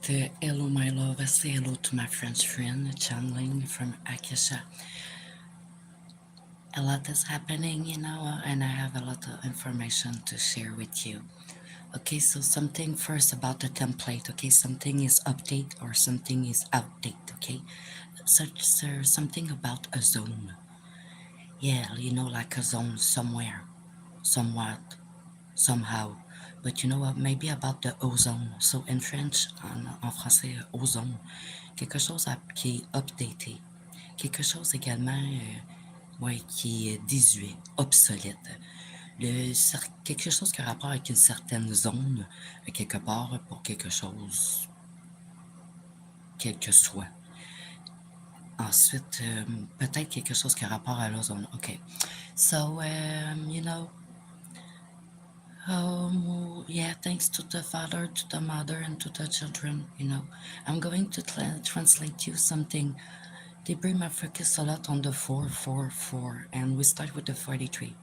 Hello, my love. I say hello to my French friend, channeling from Akasha. A lot is happening, and I have a lot of information to share with you. Okay, so something first about the template. Okay, something is update or something is outdate. Okay, something about a zone. Yeah, like a zone somewhere, somewhat, somehow. But you know what, maybe about the ozone. So in French, en français, ozone, quelque chose qui est updaté. Quelque chose également ouais, qui est désuet, obsolète. Quelque chose qui a rapport avec une certaine zone, quelque part pour quelque chose, quel que soit. Ensuite, peut-être quelque chose qui a rapport à la zone. OK. So, yeah, thanks to the Father, to the Mother, and to the children, I'm going to translate you something. They bring my focus a lot on the 444, and we start with the 43,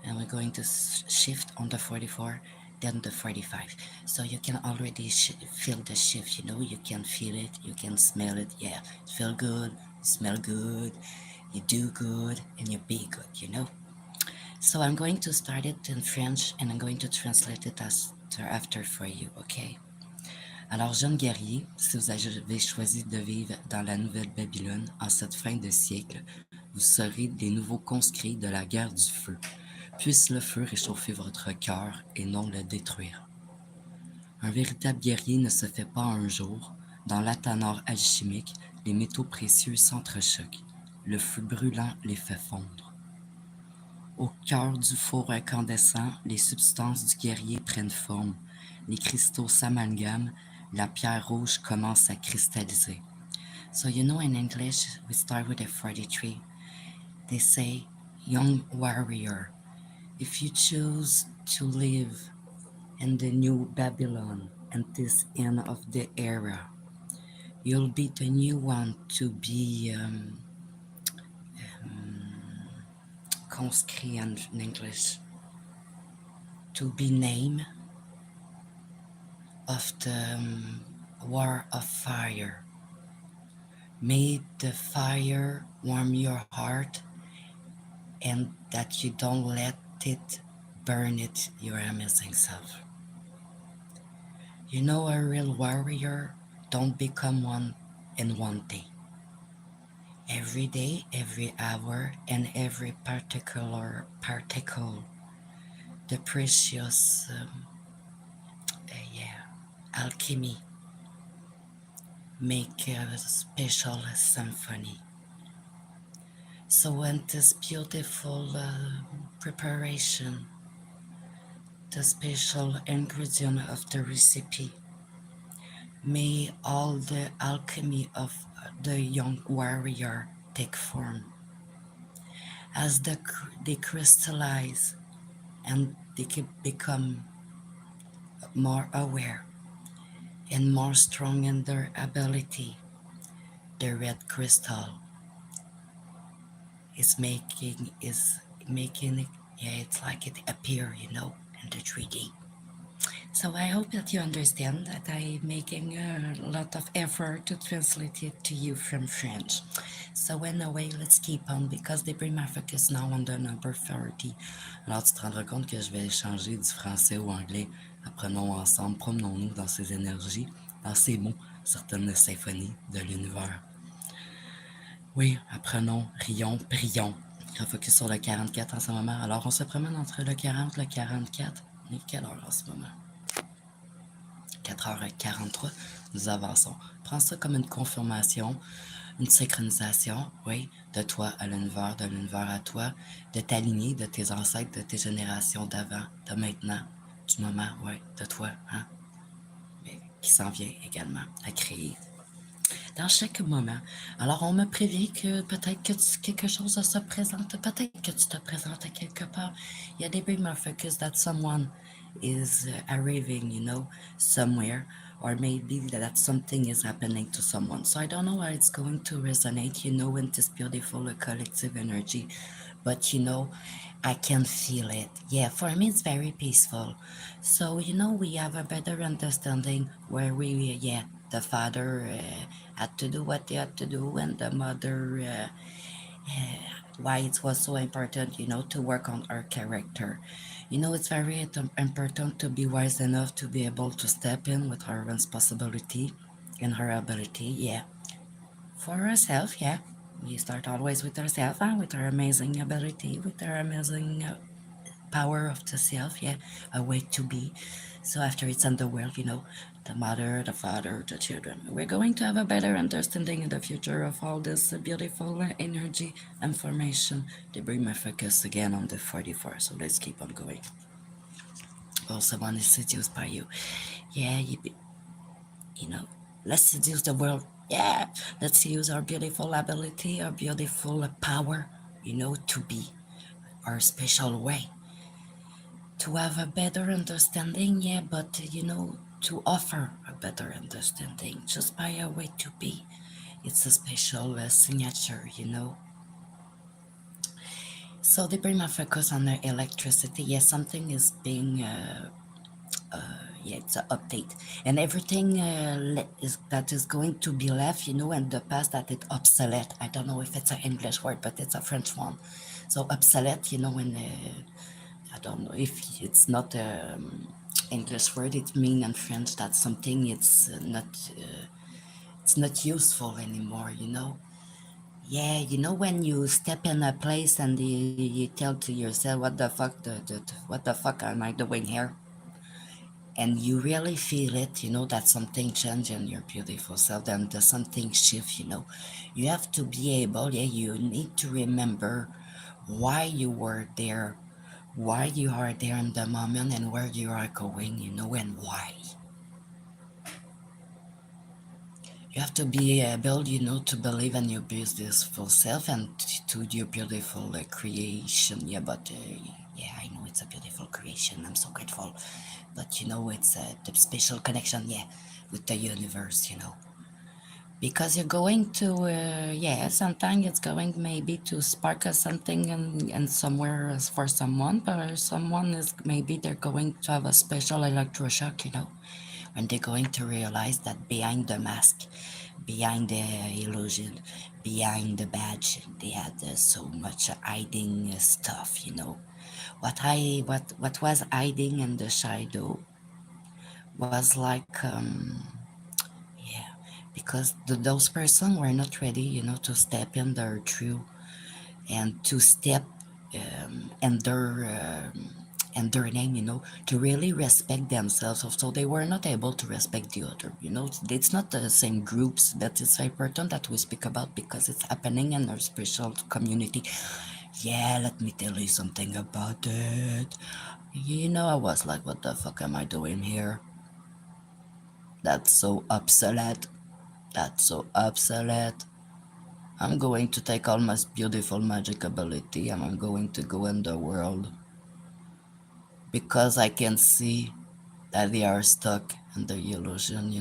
and we're going to shift on the 44, then the 45. So you can already feel the shift, you can feel it, you can smell it. Yeah, it feel good, you smell good, you do good, and you be good. So I'm going to start it in French, and I'm going to translate it after for you, okay? Alors, jeunes guerriers, si vous avez choisi de vivre dans la nouvelle Babylone en cette fin de siècle, vous serez des nouveaux conscrits de la guerre du feu. Puisse le feu réchauffer votre cœur et non le détruire. Un véritable guerrier ne se fait pas un jour. Dans l'atanor alchimique, les métaux précieux s'entrechoquent. Le feu brûlant les fait fondre. Au cœur du four incandescent, les substances du guerrier prennent forme. Les cristaux s'amalgament, la pierre rouge commence à cristalliser. So in English, we start with a 43. They say, young warrior, if you choose to live in the new Babylon and this end of the era, you'll be the new one to be conscrit in English, to be named of the war of fire. May the fire warm your heart and that you don't let it burn it your amazing self. A real warrior don't become one in one day. Every day, every hour, and every particle, the precious alchemy make a special symphony. So when this beautiful preparation, the special ingredient of the recipe, may all the alchemy of the young warrior take form. As they crystallize and they become more aware and more strong in their ability, the red crystal is making it, it's like it appear, in the 3D. So I hope that you understand that I'm making a lot of effort to translate it to you from French. So anyway, let's keep on because they bring my focus now on the number 30. Alors tu te rendras compte que je vais changer du français au anglais. Apprenons ensemble, promenons-nous dans ces énergies, dans ces mots, certaines symphonies de l'univers. Oui, apprenons, rions, prions. On focus sur le 44 en ce moment. Alors on se promène entre le 40 et le 44. On est quelle heure en ce moment? 4h43, nous avançons. Prends ça comme une confirmation, une synchronisation, oui, de toi à l'univers, de l'univers à toi, de ta lignée, de tes ancêtres, de tes générations d'avant, de maintenant, du moment, oui, de toi, hein, mais qui s'en vient également à créer. Dans chaque moment. Alors, on me prévient que peut-être que quelque chose se présente, peut-être que tu te présentes à quelque part. Il y a des big focus that someone is arriving, somewhere, or maybe that something is happening to someone. So I don't know how it's going to resonate, in this beautiful collective energy. But, I can feel it. Yeah, for me, it's very peaceful. So, we have a better understanding where we, The father had to do what he had to do, and the mother, why it was so important, to work on her character. It's very important to be wise enough to be able to step in with her responsibility and her ability, yeah. For herself, yeah. We start always with herself, with her amazing ability, with her amazing power of the self, yeah, a way to be. So after it's in the world, the mother, the father, the children, we're going to have a better understanding in the future of all this beautiful energy information. They bring my focus again on the 44, so let's keep on going. Also, one is seduced by you. Yeah, you know, let's seduce the world. Yeah, let's use our beautiful ability, our beautiful power, to be our special way, to have a better understanding, yeah, but to offer a better understanding just by a way to be. It's a special signature, So they bring my focus on the electricity. Yes, something is being, yeah, it's an update, and everything is that is going to be left, in the past that it's obsolete. I don't know if it's an English word, but it's a French one. So obsolete, when I don't know if it's not a English word. It means in French that something it's not useful anymore. Yeah, when you step in a place and you tell to yourself, "What the fuck? What the fuck am I doing here?" And you really feel it. That something changed in your beautiful self, and the something shift. You have to be able. Yeah, you need to remember why you were there, why you are there in the moment, and where you are going, and why. You have to be able, to believe in your beautiful self and to your beautiful creation. Yeah, but yeah, I know it's a beautiful creation. I'm so grateful. But it's the special connection, yeah, with the universe, because you're going to yeah, sometimes it's going maybe to spark something and somewhere for someone, but someone is maybe they're going to have a special electroshock, when they're going to realize that behind the mask, behind the illusion, behind the badge, they had so much hiding stuff, what was hiding in the shadow was like yeah, because those person were not ready, to step in their true and to step in their name, to really respect themselves. So they were not able to respect the other. It's not the same groups that is important that we speak about because it's happening in our spiritual community. Yeah, let me tell you something about it. I was like, what the fuck am I doing here? That's so obsolete. That's so obsolete. I'm going to take all my beautiful magic ability and I'm going to go in the world because I can see that they are stuck in the illusion,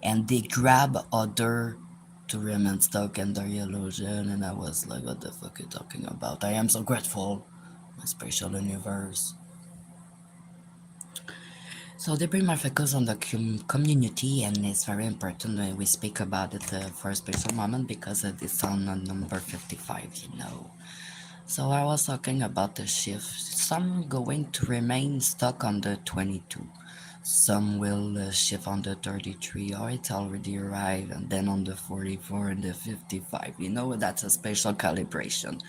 and they grab other to remain stuck in their illusion. And I was like, what the fuck are you talking about? I am so grateful, my spiritual universe. So they bring my focus on the community, and it's very important when we speak about it for a special moment because it's on number 55, So I was talking about the shift. Some going to remain stuck on the 22. Some will shift on the 33, or it's already arrived, and then on the 44 and the 55. That's a special calibration.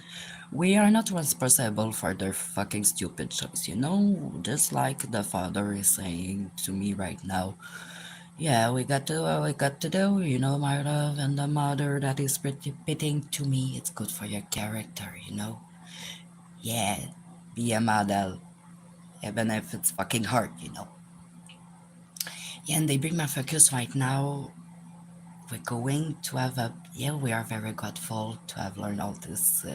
We are not responsible for their fucking stupid choice, just like the father is saying to me right now. Yeah, we got to do, my love, and the mother that is repeating to me, it's good for your character, Yeah, be a model, even if it's fucking hard, Yeah, and they bring my focus right now. We're going to have yeah, we are very grateful to have learned all this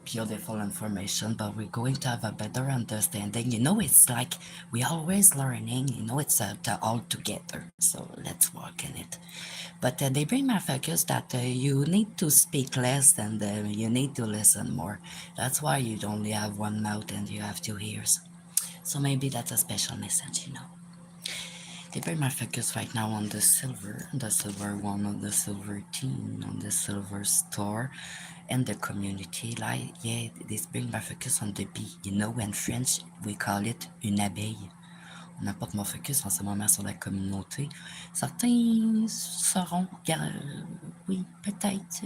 beautiful information, but we're going to have a better understanding. It's like we always learning, it's all together. So let's work in it. But they bring my focus that you need to speak less and you need to listen more. That's why you only have one mouth and you have two ears. So maybe that's a special message. They bring my focus right now on the silver one, on the silver team, on the silver star, and the community. Like, yeah, this bring my focus on the bee. You know, in French, we call it une abeille. On apporte mon focus en ce moment sur la communauté. Certains seront, oui, peut-être,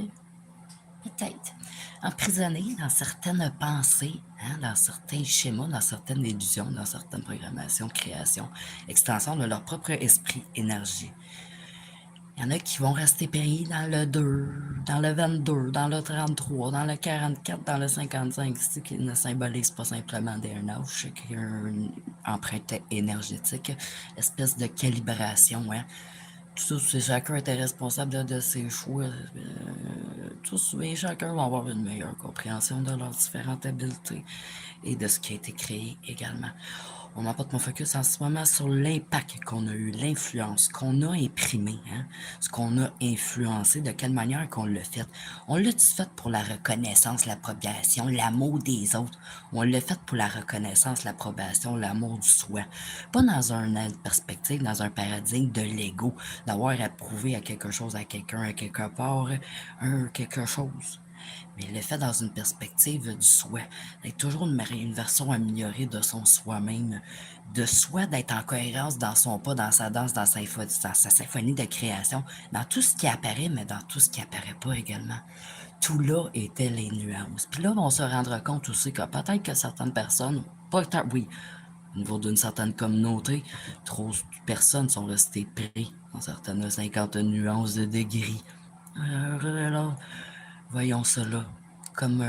emprisonnés dans certaines pensées, hein, dans certains schémas, dans certaines illusions, dans certaines programmations, créations, extensions de leur propre esprit, énergie. Il y en a qui vont rester pris dans le 2, dans le 22, dans le 33, dans le 44, dans le 55, ce qui ne symbolise pas simplement des âge, qui a une empreinte énergétique, espèce de calibration, hein. Tout ça, chacun était responsable de ses choix. Tous et chacun vont avoir une meilleure compréhension de leurs différentes habiletés et de ce qui a été créé également. On apporte mon focus en ce moment sur l'impact qu'on a eu, l'influence qu'on a imprimée, hein? Ce qu'on a influencé, de quelle manière qu'on l'a fait. On l'a-tu fait pour la reconnaissance, l'approbation, l'amour des autres? On l'a fait pour la reconnaissance, l'approbation, l'amour du soi. Pas dans une perspective, dans un paradigme de l'ego, d'avoir à prouver à quelque chose, à quelqu'un, à quelque part, quelque chose. Mais il le fait dans une perspective du soi, d'être toujours une version améliorée de son soi-même, de soi, d'être en cohérence dans son pas, dans sa danse, dans sa symphonie de création, dans tout ce qui apparaît, mais dans tout ce qui apparaît pas également. Tout là était les nuances. Puis là, on se rendra compte aussi que peut-être que certaines personnes, pas tant, oui, au niveau d'une certaine communauté, trop de personnes sont restées pris dans certaines 50 nuances de gris. Alors, voyons cela comme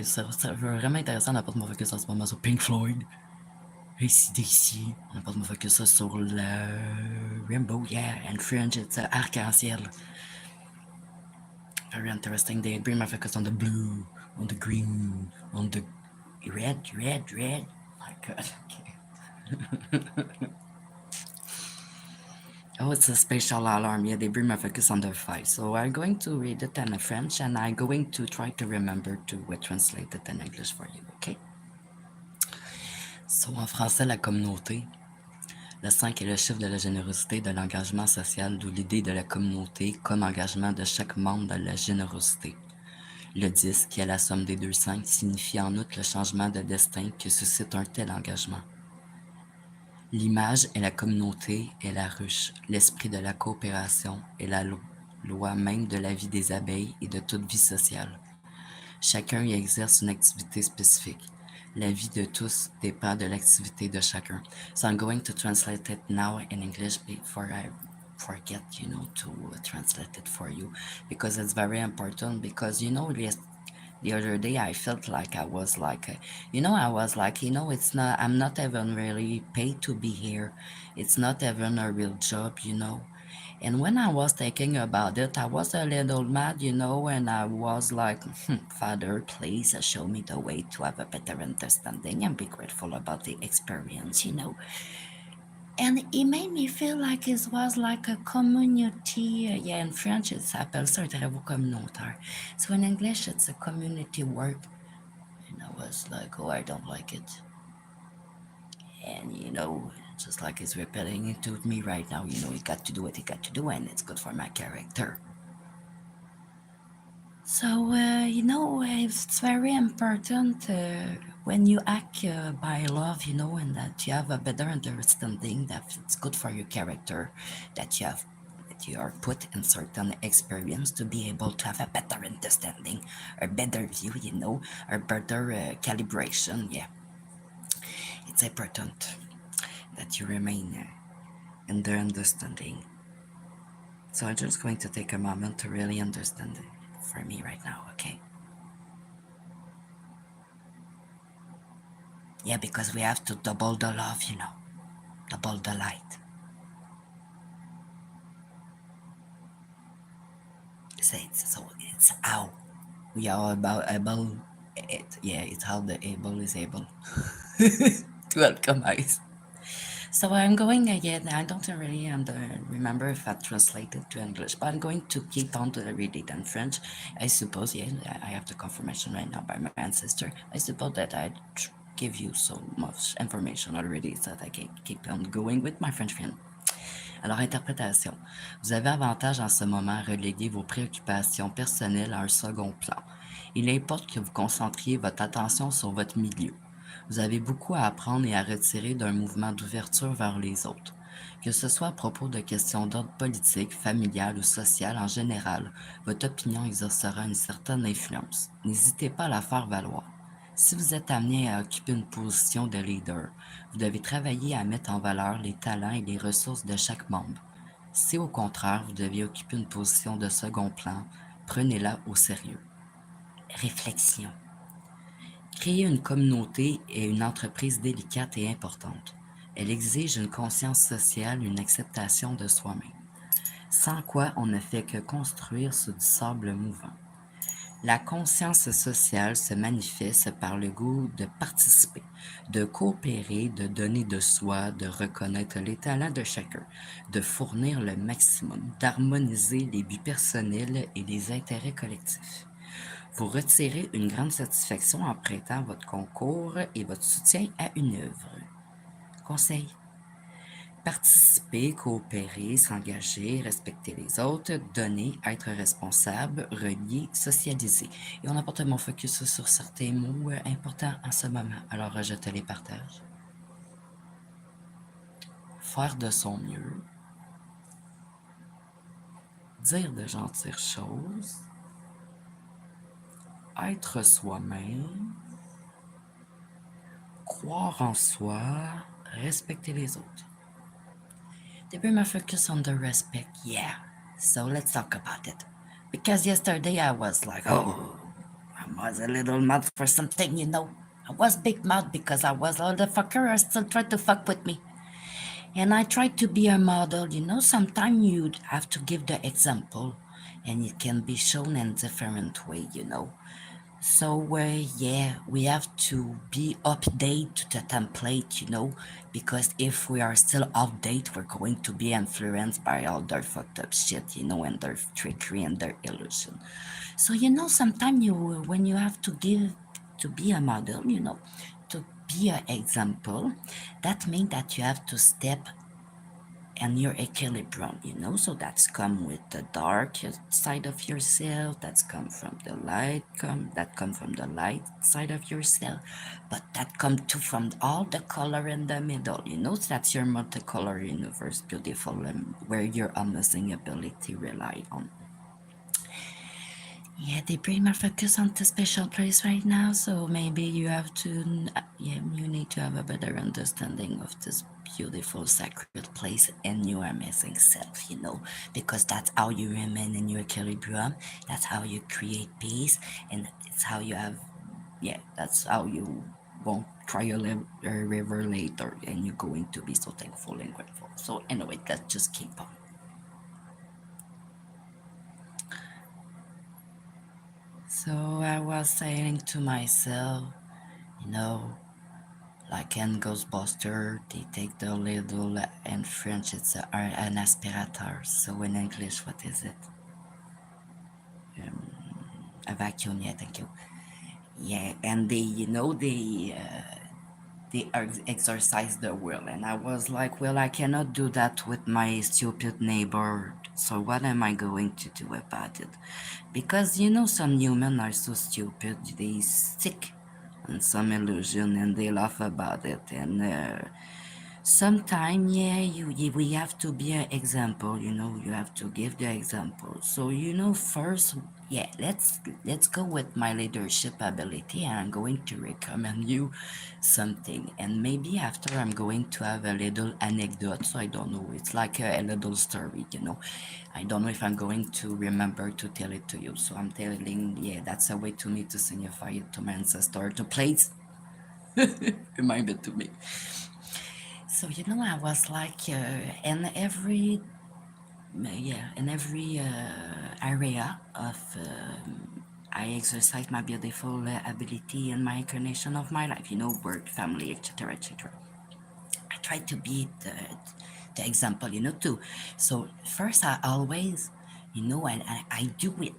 ça vraiment intéressant. On n'a pas de mon focus en ce moment sur Pink Floyd, AC/DC. On n'a pas de mon focus sur le Rainbow, yeah, and French, it's arc-en-ciel. Very interesting. They bring my focus on the blue, on the green, on the red. My God. Oh, it's a special alarm. Yeah, they bring my focus on the 5. So I'm going to read it in French and I'm going to try to remember to translate it in English for you, okay? So, en français, la communauté. Le 5 est le chiffre de la générosité, de l'engagement social, d'où l'idée de la communauté comme engagement de chaque membre dans la générosité. Le 10, qui est la somme des deux 5, signifie en outre le changement de destin que suscite un tel engagement. L'image est la communauté et la ruche, l'esprit de la coopération et la loi même de la vie des abeilles et de toute vie sociale. Chacun y exerce une activité spécifique. La vie de tous dépend de l'activité de chacun. So I'm going to translate it now in English before I forget, to translate it for you because it's very important because, the other day I felt like I was like, I'm not even really paid to be here. It's not even a real job. And when I was thinking about it, I was a little mad, and I was like, Father, please show me the way to have a better understanding and be grateful about the experience. And it made me feel like it was like a community. Yeah, in French, it s'appelle ça un travail communautaire. So in English, it's a community work. And I was like, oh, I don't like it. And just like it's repeating it to me right now, you got to do what you got to do, and it's good for my character. So, it's very important when you act by love, and that you have a better understanding that it's good for your character, that you are put in certain experience to be able to have a better understanding, a better view, a better calibration. Yeah, it's important that you remain in the understanding. So I'm just going to take a moment to really understand it for me right now, okay? Yeah, because we have to double the love, double the light. So it's how we are about able it. Yeah, it's how the able is able to alchemize. So I'm going again. I don't really remember if I translated to English, but I'm going to keep on to read it in French. I suppose, yeah, I have the confirmation right now by my ancestor. I suppose that I give you so much information already so that I can keep on going with my French friend. Alors, interprétation. Vous avez avantage en ce moment à reléguer vos préoccupations personnelles à un second plan. Il importe que vous concentriez votre attention sur votre milieu. Vous avez beaucoup à apprendre et à retirer d'un mouvement d'ouverture vers les autres. Que ce soit à propos de questions d'ordre politique, familial ou social en général, votre opinion exercera une certaine influence. N'hésitez pas à la faire valoir. Si vous êtes amené à occuper une position de leader, vous devez travailler à mettre en valeur les talents et les ressources de chaque membre. Si au contraire vous devez occuper une position de second plan, prenez-la au sérieux. Réflexion. Créer une communauté est une entreprise délicate et importante. Elle exige une conscience sociale, une acceptation de soi-même, sans quoi on ne fait que construire sur du sable mouvant. La conscience sociale se manifeste par le goût de participer, de coopérer, de donner de soi, de reconnaître les talents de chacun, de fournir le maximum, d'harmoniser les buts personnels et les intérêts collectifs. Vous retirez une grande satisfaction en prêtant votre concours et votre soutien à une œuvre. Conseil. Participer, coopérer, s'engager, respecter les autres, donner, être responsable, relier, socialiser. Et on apporte mon focus sur certains mots importants en ce moment. Alors, je te les partage. Faire de son mieux, dire de gentilles choses, être soi-même, croire en soi, respecter les autres. They bring my focus on the respect, yeah. So let's talk about it. Because yesterday I was like, oh, I was a little mad for something. I was big mad because I was all the fucker are still trying to fuck with me. And I tried to be a model. Sometimes you have to give the example and it can be shown in different way. So yeah, we have to be update to the template, because if we are still outdated, we're going to be influenced by all their fucked up shit, and their trickery and their illusion. So sometimes when you have to give to be a model, to be an example, that means that you have to step and your equilibrium. So that's come with the dark side of yourself, that's come from the light, that come from the light side of yourself, but that come too from all the color in the middle. So that's your multicolor universe, beautiful, where your amazing ability rely on. Yeah, they bring my focus on the special place right now, so maybe you have to, yeah, you need to have a better understanding of this beautiful sacred place and your amazing self, because that's how you remain in your equilibrium, that's how you create peace, and it's how you have, yeah, that's how you won't cry a river later, and you're going to be so thankful and grateful. So anyway, let's just keep on. So I was saying to myself, you know, like in Ghostbuster, they take the little, in French it's an aspirateur. So in English, what is it? A vacuum, yeah, thank you. Yeah, and they exercise the will. And I was like, well, I cannot do that with my stupid neighbor. So what am I going to do about it? Because some humans are so stupid, they stick on some illusion and they laugh about it. And sometimes, yeah, we have to be an example. You have to give the example. So first, yeah, let's go with my leadership ability, and I'm going to recommend you something. And maybe after I'm going to have a little anecdote. So I don't know. It's like a little story. I don't know if I'm going to remember to tell it to you. So I'm telling, yeah, that's a way to me to signify it to my ancestor to please remind it to me. So I was like, in every area of I exercise my beautiful ability and my incarnation of my life. Work, family, etc., etc. I try to be the example, too. So first, I always, and I do it,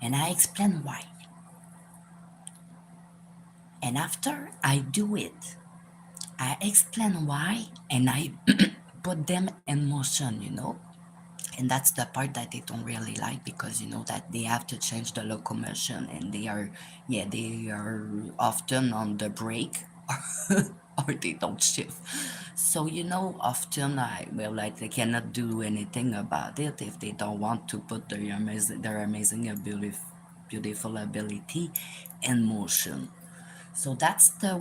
and I explain why. And after I do it, I explain why, and I put them in motion, and that's the part that they don't really like, because that they have to change the locomotion, and they are often on the break or they don't shift. So often like they cannot do anything about it if they don't want to put their amazing ability, beautiful ability in motion. So that's the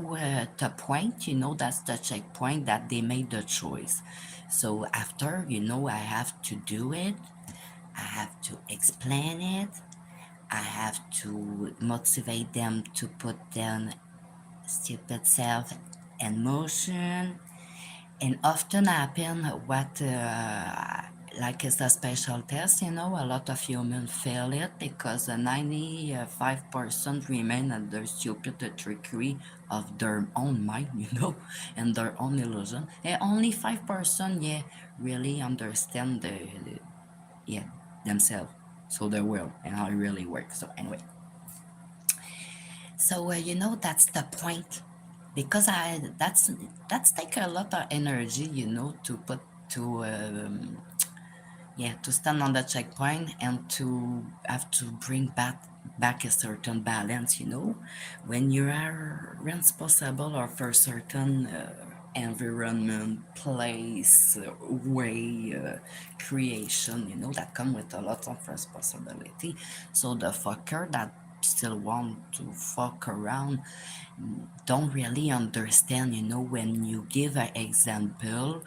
point, that's the checkpoint that they made the choice. So after, I have to do it, I have to explain it, I have to motivate them to put their stupid self in motion. And often happen what like it's a special test, a lot of humans fail it because 95% remain at their stupid trickery of their own mind, and their own illusion. And only 5%, really understand yeah, themselves, so their will and how it really works. So anyway, so that's the point, because that's take a lot of energy, to put to to stand on the checkpoint and to have to bring back a certain balance, when you are responsible of a certain environment, place, way, creation, that come with a lot of responsibility. So the fucker that still want to fuck around don't really understand, when you give an example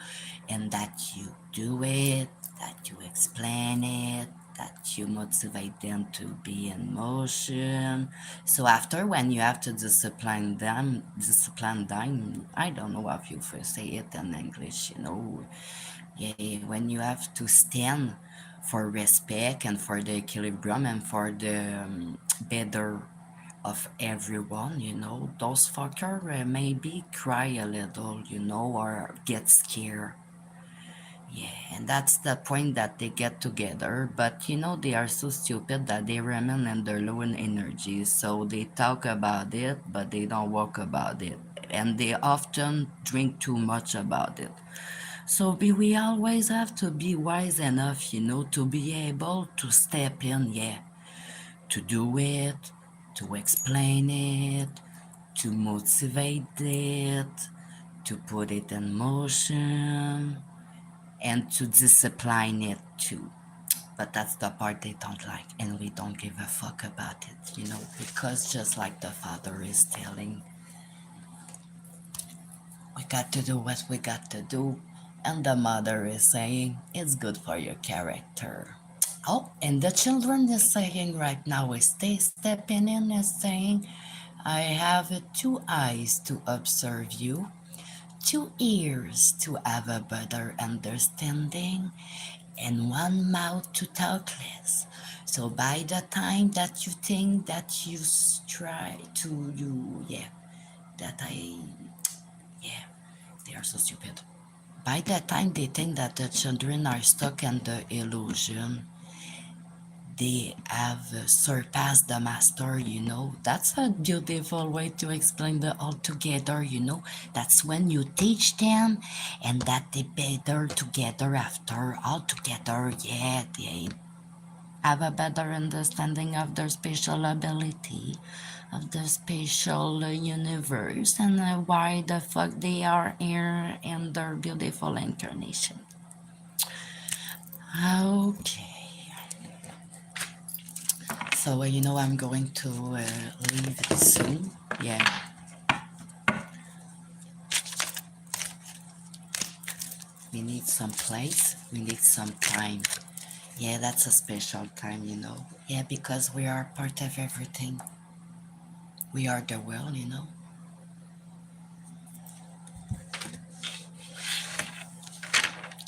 and that you do it, that you explain it, that you motivate them to be in motion. So after, when you have to discipline them, I don't know how you first say it in English, yeah, when you have to stand for respect and for the equilibrium and for the better of everyone, those fucker maybe cry a little, or get scared. Yeah, and that's the point that they get together, but they are so stupid that they remain in their low energy, so they talk about it, but they don't walk about it, and they often drink too much about it. So we always have to be wise enough, to be able to step in, to do it, to explain it, to motivate it, to put it in motion, and to discipline it too. But that's the part they don't like, and we don't give a fuck about it, because just like the father is telling, we got to do what we got to do, and the mother is saying, it's good for your character. Oh, and the children is saying right now, is they stepping in and saying, I have 2 eyes to observe you, 2 ears to have a better understanding, and 1 mouth to talk less. So by the time that you think that you try to you, that I, yeah, they are so stupid. By the time they think that the children are stuck in the illusion, they have surpassed the master, That's a beautiful way to explain the all together, That's when you teach them and that they better together after, all together, they have a better understanding of their spatial ability, of the spatial universe, and why the fuck they are here in their beautiful incarnation. Okay. So, I'm going to leave it soon. Yeah, we need some place, we need some time. Yeah, that's a special time. Yeah, because we are part of everything. We are the world.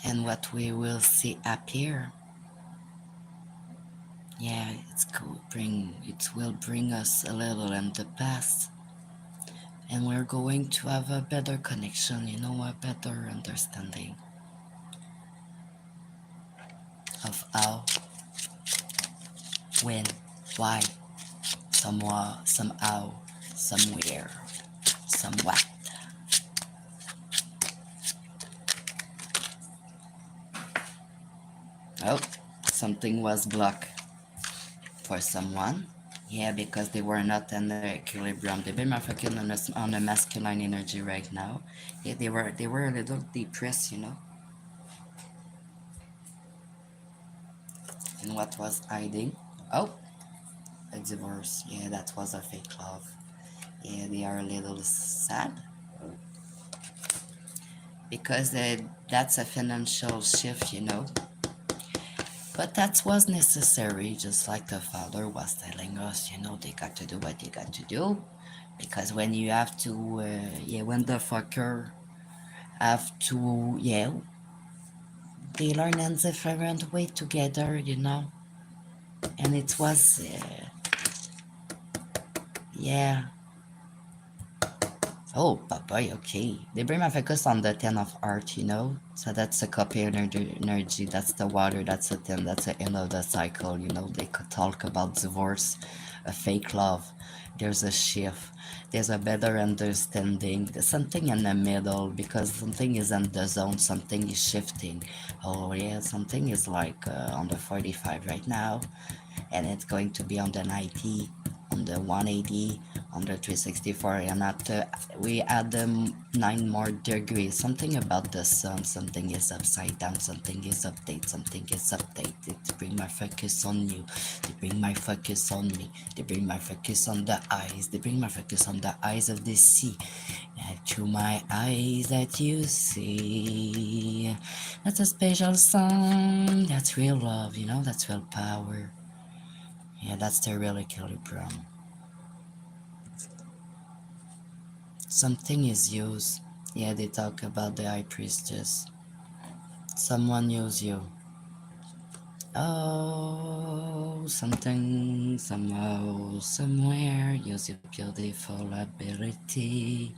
And what we will see appear, yeah, it will bring us a little in the past. And we're going to have a better connection, a better understanding of how, when, why, somehow, somewhere, somewhat. Oh, something was blocked for someone. Yeah, because they were not in the equilibrium. They've been focusing on the masculine energy right now. Yeah, they were a little depressed, you know. And what was hiding? Oh, a divorce. Yeah, that was a fake love. Yeah, they are a little sad because that's a financial shift, you know. But that was necessary, just like the father was telling us, you know, they got to do what they got to do. Because when you have to, yeah, when the fucker have to, yeah, they learn in different way together, you know. And it was, yeah. Oh, Papa, okay. They bring my focus on the 10 of art, you know? So that's a copy energy, that's the water, that's the 10, that's the end of the cycle, you know? They could talk about divorce, a fake love, there's a shift, there's a better understanding, there's something in the middle, because something is in the zone, something is shifting. Oh yeah, something is like on the 45 right now, and it's going to be on the 90, on the 180, on the 364, and after we add them 9 more degrees. Something about the sun, something is upside down, something is update, something is updated. To bring my focus on you, they bring my focus on me, they bring my focus on the eyes, they bring my focus on the eyes of the sea. And through my eyes that you see, that's a special song, that's real love, you know, that's real power. Yeah, that's the real equilibrium. Something is used. Yeah, they talk about the high priestess. Someone use you. Oh, something, somehow, somewhere, use your beautiful ability.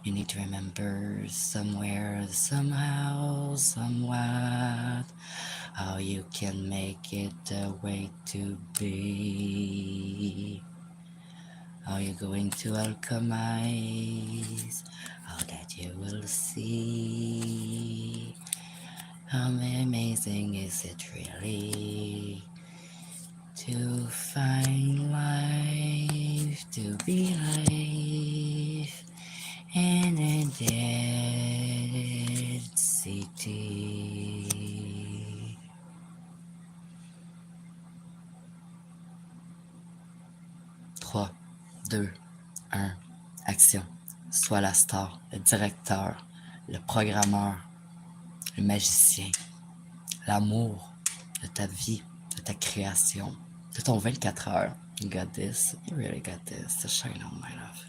You need to remember somewhere, somehow, somewhat, how you can make it the way to be. How you going to alchemize? How that you will see. How amazing is it really to find life, to be life in a dead city. 3, 2, 1, action. Sois la star, le directeur, le programmeur, le magicien, l'amour de ta vie, de ta création, de ton 24 heures. You got this. You really got this. Shine on, my love.